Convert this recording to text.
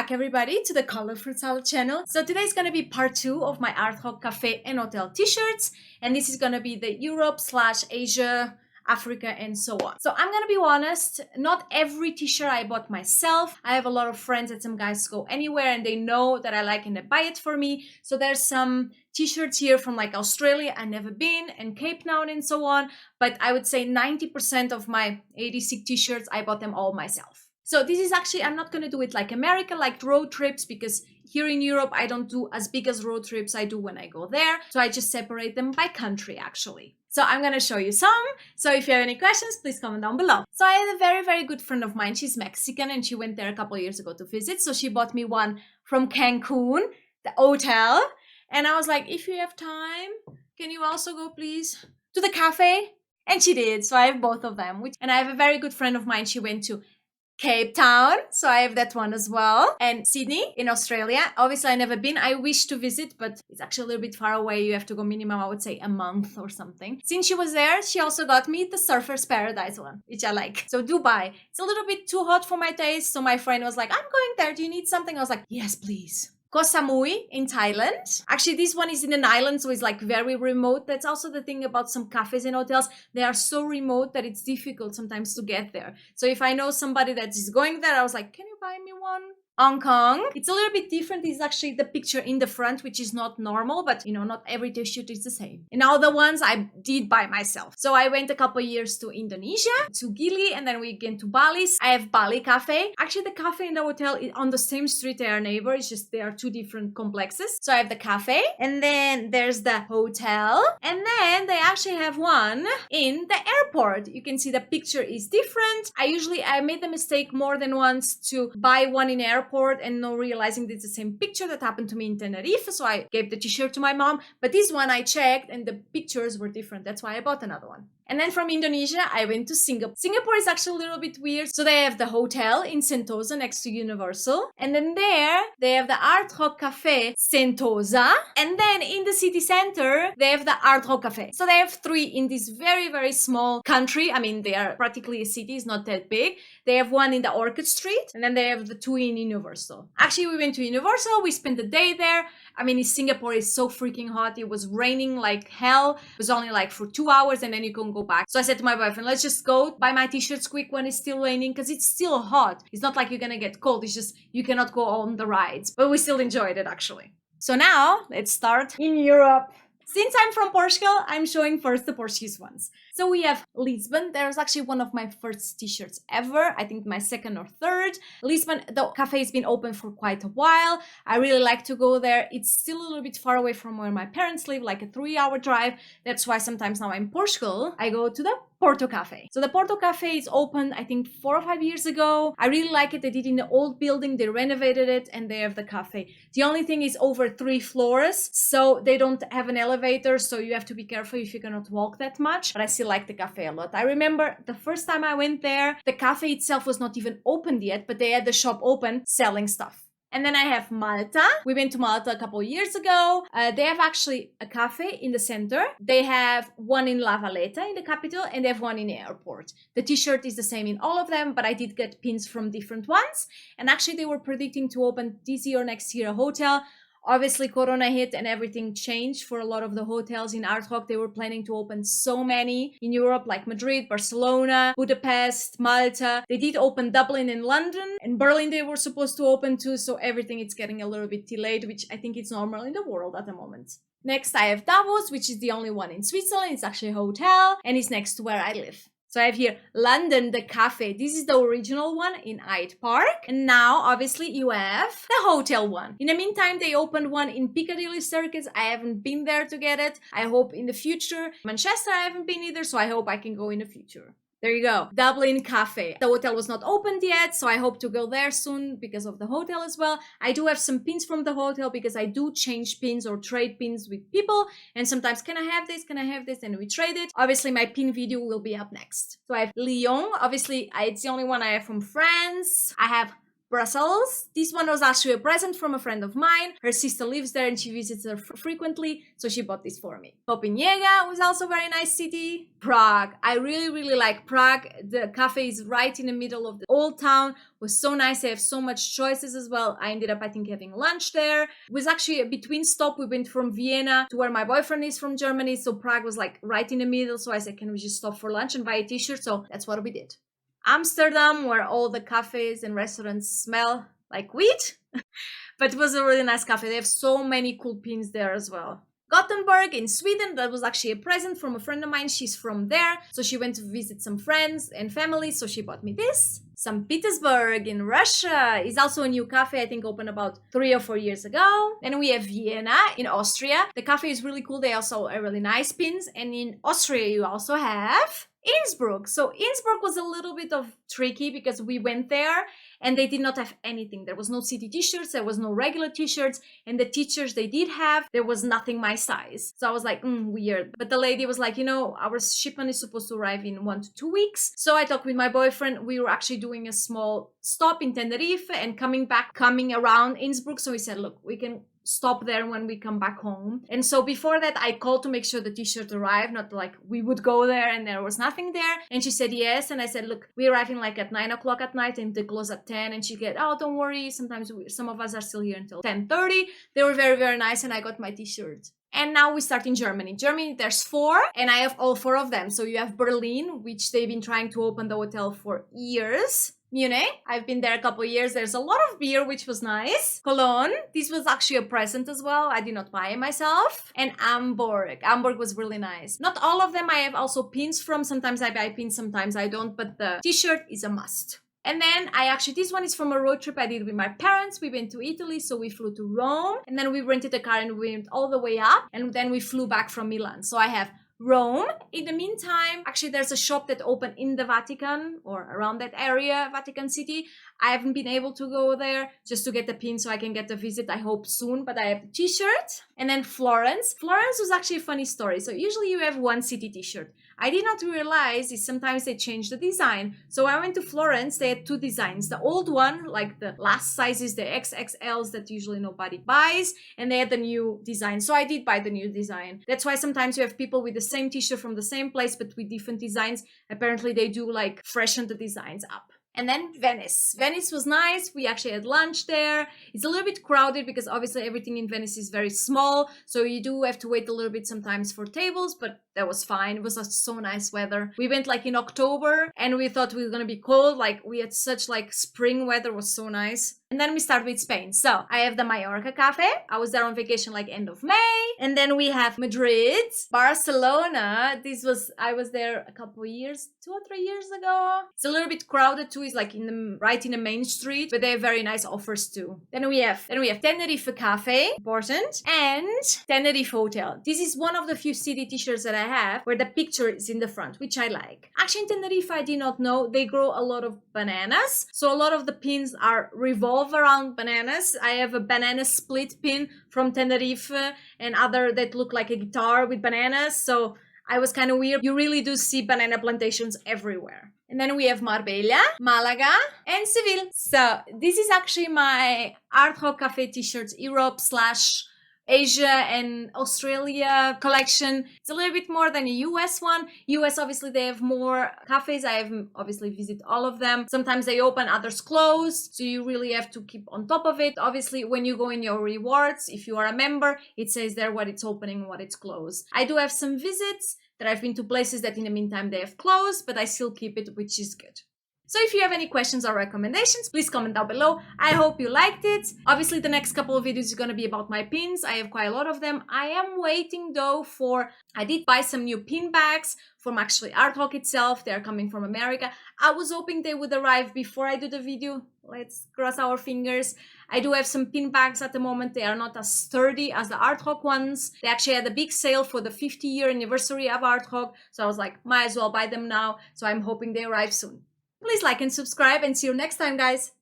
back, everybody, to the Color Fruit Salad channel. So today is going to be part 2 of my Art Rock Cafe and Hotel t-shirts, and this is going to be the Europe/Asia, Africa, and so on. So I'm gonna be honest, not every t-shirt I bought myself. I have a lot of friends that some guys go anywhere and they know that I like and they buy it for me. So there's some t-shirts here from like Australia I never been, and Cape Town and so on. But I would say 90% of my 86 t-shirts, I bought them all myself. So this is actually, I'm not gonna do it like America, like road trips, because here in Europe, I don't do as big as road trips I do when I go there. So I just separate them by country, actually. So I'm gonna show you some. So if you have any questions, please comment down below. So I had a very, very good friend of mine. She's Mexican and she went there a couple of years ago to visit. So she bought me one from Cancun, the hotel. And I was like, if you have time, can you also go please to the cafe? And she did. So I have both of them. And I have a very good friend of mine. She went to Cape Town, so I have that one as well, and Sydney in Australia. Obviously I never been. I wish to visit, but it's actually a little bit far away. You have to go minimum, I would say, a month or something. Since she was there, she also got me the Surfer's Paradise one, which I like. So Dubai, it's a little bit too hot for my taste, so my friend was like, I'm going there, do you need something? I was like, yes please. Koh Samui in Thailand. Actually, this one is in an island, so it's like very remote. That's also the thing about some cafes and hotels. They are so remote that it's difficult sometimes to get there. So if I know somebody that is going there, I was like, can you buy me one? Hong Kong. It's a little bit different. It's actually the picture in the front, which is not normal, but you know, not every t-shirt is the same. And all the ones I did by myself. So I went a couple years to Indonesia, to Gili, and then we came to Bali. I have Bali Cafe. Actually, the cafe and the hotel is on the same street. They are neighbor. It's just they are two different complexes. So I have the cafe, and then there's the hotel, and then they actually have one in the airport. You can see the picture is different. I made the mistake more than once to buy one in airport and not realizing that it's the same picture. That happened to me in Tenerife, so I gave the t-shirt to my mom, but this one I checked and the pictures were different. That's why I bought another one. And then from Indonesia, I went to Singapore. Singapore is actually a little bit weird. So they have the hotel in Sentosa next to Universal. And then there, they have the Art Rock Cafe Sentosa. And then in the city center, they have the Art Rock Cafe. So they have three in this very, very small country. I mean, they are practically a city. It's not that big. They have one in the Orchid Street. And then they have the two in Universal. Actually, we went to Universal. We spent the day there. I mean, Singapore is so freaking hot. It was raining like hell. It was only like for 2 hours and then you can go back. So I said to my boyfriend, let's just go buy my t-shirts quick when it's still raining, because it's still hot. It's not like you're gonna get cold. It's just you cannot go on the rides. But we still enjoyed it, actually. So now let's start in Europe. Since I'm from Portugal, I'm showing first the Portuguese ones. So we have Lisbon. There's actually one of my first t-shirts ever. I think my second or third. Lisbon, the cafe has been open for quite a while. I really like to go there. It's still a little bit far away from where my parents live, like a 3-hour drive. That's why sometimes now I'm in Portugal, I go to the Porto Cafe. So the Porto Cafe is open, I think 4 or 5 years ago. I really like it. They did in the old building, they renovated it, and they have the cafe. The only thing is over 3 floors, so they don't have an elevator, so you have to be careful if you cannot walk that much. But I still like the cafe a lot. I remember the first time I went there, the cafe itself was not even opened yet, but they had the shop open selling stuff. And then I have Malta. We went to Malta a couple of years ago. They have actually a cafe in the center. They have one in La Valletta in the capital, and they have one in the airport. The t-shirt is the same in all of them, but I did get pins from different ones. And actually they were predicting to open this year or next year a hotel. Obviously, Corona hit and everything changed for a lot of the hotels in Art Rock. They were planning to open so many in Europe, like Madrid, Barcelona, Budapest, Malta. They did open Dublin and London, and Berlin they were supposed to open too. So everything is getting a little bit delayed, which I think is normal in the world at the moment. Next, I have Davos, which is the only one in Switzerland. It's actually a hotel, and it's next to where I live. So I have here London, the cafe. This is the original one in Hyde Park. And now, obviously, you have the hotel one. In the meantime, they opened one in Piccadilly Circus. I haven't been there to get it. I hope in the future. Manchester, I haven't been either, so I hope I can go in the future. There you go. Dublin Cafe. The hotel was not opened yet, so I hope to go there soon because of the hotel as well. I do have some pins from the hotel because I do change pins or trade pins with people. And sometimes, can I have this? Can I have this? And we trade it. Obviously, my pin video will be up next. So I have Lyon. Obviously, it's the only one I have from France. I have Brussels. This one was actually a present from a friend of mine. Her sister lives there and she visits her frequently, so she bought this for me. Copenhagen was also a very nice city. Prague. I really like Prague. The cafe is right in the middle of the old town. It was so nice. They have so much choices as well. I ended up, I think, having lunch there. It was actually a between stop. We went from Vienna to where my boyfriend is from Germany, so Prague was like right in the middle. So I said, can we just stop for lunch and buy a t-shirt? So that's what we did. Amsterdam, where all the cafes and restaurants smell like weed. But it was a really nice cafe. They have so many cool pins there as well. Gothenburg in Sweden, that was actually a present from a friend of mine. She's from there, so she went to visit some friends and family, so she bought me this. St. Petersburg in Russia is also a new cafe, I think opened about 3 or 4 years ago. Then we have Vienna in Austria. The cafe is really cool. They also are really nice pins. And in Austria, you also have Innsbruck. So Innsbruck was a little bit of tricky because we went there and they did not have anything. There was no city t-shirts, there was no regular t-shirts, and the t-shirts they did have, there was nothing my size. So I was like, weird. But the lady was like, you know, our shipment is supposed to arrive in 1 to 2 weeks. So I talked with my boyfriend. We were actually doing a small stop in Tenerife and coming around Innsbruck. So we said, look, we can stop there when we come back home. And so before that, I called to make sure the t-shirt arrived, not like we would go there and there was nothing there. And she said yes. And I said, look, we're arriving like at 9 o'clock at night and they close at 10. And she said, oh, don't worry, sometimes some of us are still here until 10:30. They were very nice, and I got my t-shirt. And now we start in Germany. Germany, there's 4, and I have all 4 of them. So you have Berlin, which they've been trying to open the hotel for years. Munich, I've been there a couple of years. There's a lot of beer, which was nice. Cologne, this was actually a present as well. I did not buy it myself. And Hamburg. Hamburg was really nice. Not all of them I have also pins from. Sometimes I buy pins, sometimes I don't, but the t-shirt is a must. And then this one is from a road trip I did with my parents. We went to Italy, so we flew to Rome. And then we rented a car and we went all the way up. And then we flew back from Milan. So I have Rome. In the meantime, actually there's a shop that opened in the Vatican or around that area, Vatican City. I haven't been able to go there just to get the pin so I can get the visit, I hope soon, but I have the t-shirt. And then Florence. Florence was actually a funny story. So usually you have one city t-shirt. I did not realize is sometimes they change the design. So I went to Florence, they had 2 designs. The old one, like the last sizes, the XXLs that usually nobody buys, and they had the new design. So I did buy the new design. That's why sometimes you have people with the same t-shirt from the same place, but with different designs. Apparently they do like freshen the designs up. And then Venice. Venice was nice. We actually had lunch there. It's a little bit crowded because obviously everything in Venice is very small. So you do have to wait a little bit sometimes for tables, but that was fine. It was so nice weather. We went like in October and we thought we were going to be cold. Like we had such like spring weather, was so nice. And then we start with Spain. So I have the Mallorca Cafe. I was there on vacation like end of May. And then we have Madrid, Barcelona. I was there a couple of years, 2 or 3 years ago. It's a little bit crowded too. It's like right in the main street, but they have very nice offers too. Then we have Tenerife Cafe, important, and Tenerife Hotel. This is one of the few city t-shirts that I have where the picture is in the front, which I like. Actually, in Tenerife, I did not know they grow a lot of bananas. So a lot of the pins are revolved around bananas. I have a banana split pin from Tenerife and other that look like a guitar with bananas. So I was kind of weird. You really do see banana plantations everywhere. And then we have Marbella, Malaga, and Seville. So this is actually my Art Rock Cafe t-shirts Europe / Asia and Australia collection. It's a little bit more than a US one. US, obviously, they have more cafes. I haven't obviously visited all of them. Sometimes they open, others close. So you really have to keep on top of it. Obviously, when you go in your rewards, if you are a member, it says there what it's opening, what it's closed. I do have some visits that I've been to places that in the meantime they have closed, but I still keep it, which is good. So if you have any questions or recommendations, please comment down below. I hope you liked it. Obviously, the next couple of videos is going to be about my pins. I have quite a lot of them. I am waiting though I did buy some new pin bags from actually Art Rock itself. They are coming from America. I was hoping they would arrive before I do the video. Let's cross our fingers. I do have some pin bags at the moment. They are not as sturdy as the Art Rock ones. They actually had a big sale for the 50-year anniversary of Art Rock. So I was like, might as well buy them now. So I'm hoping they arrive soon. Please like and subscribe and see you next time, guys.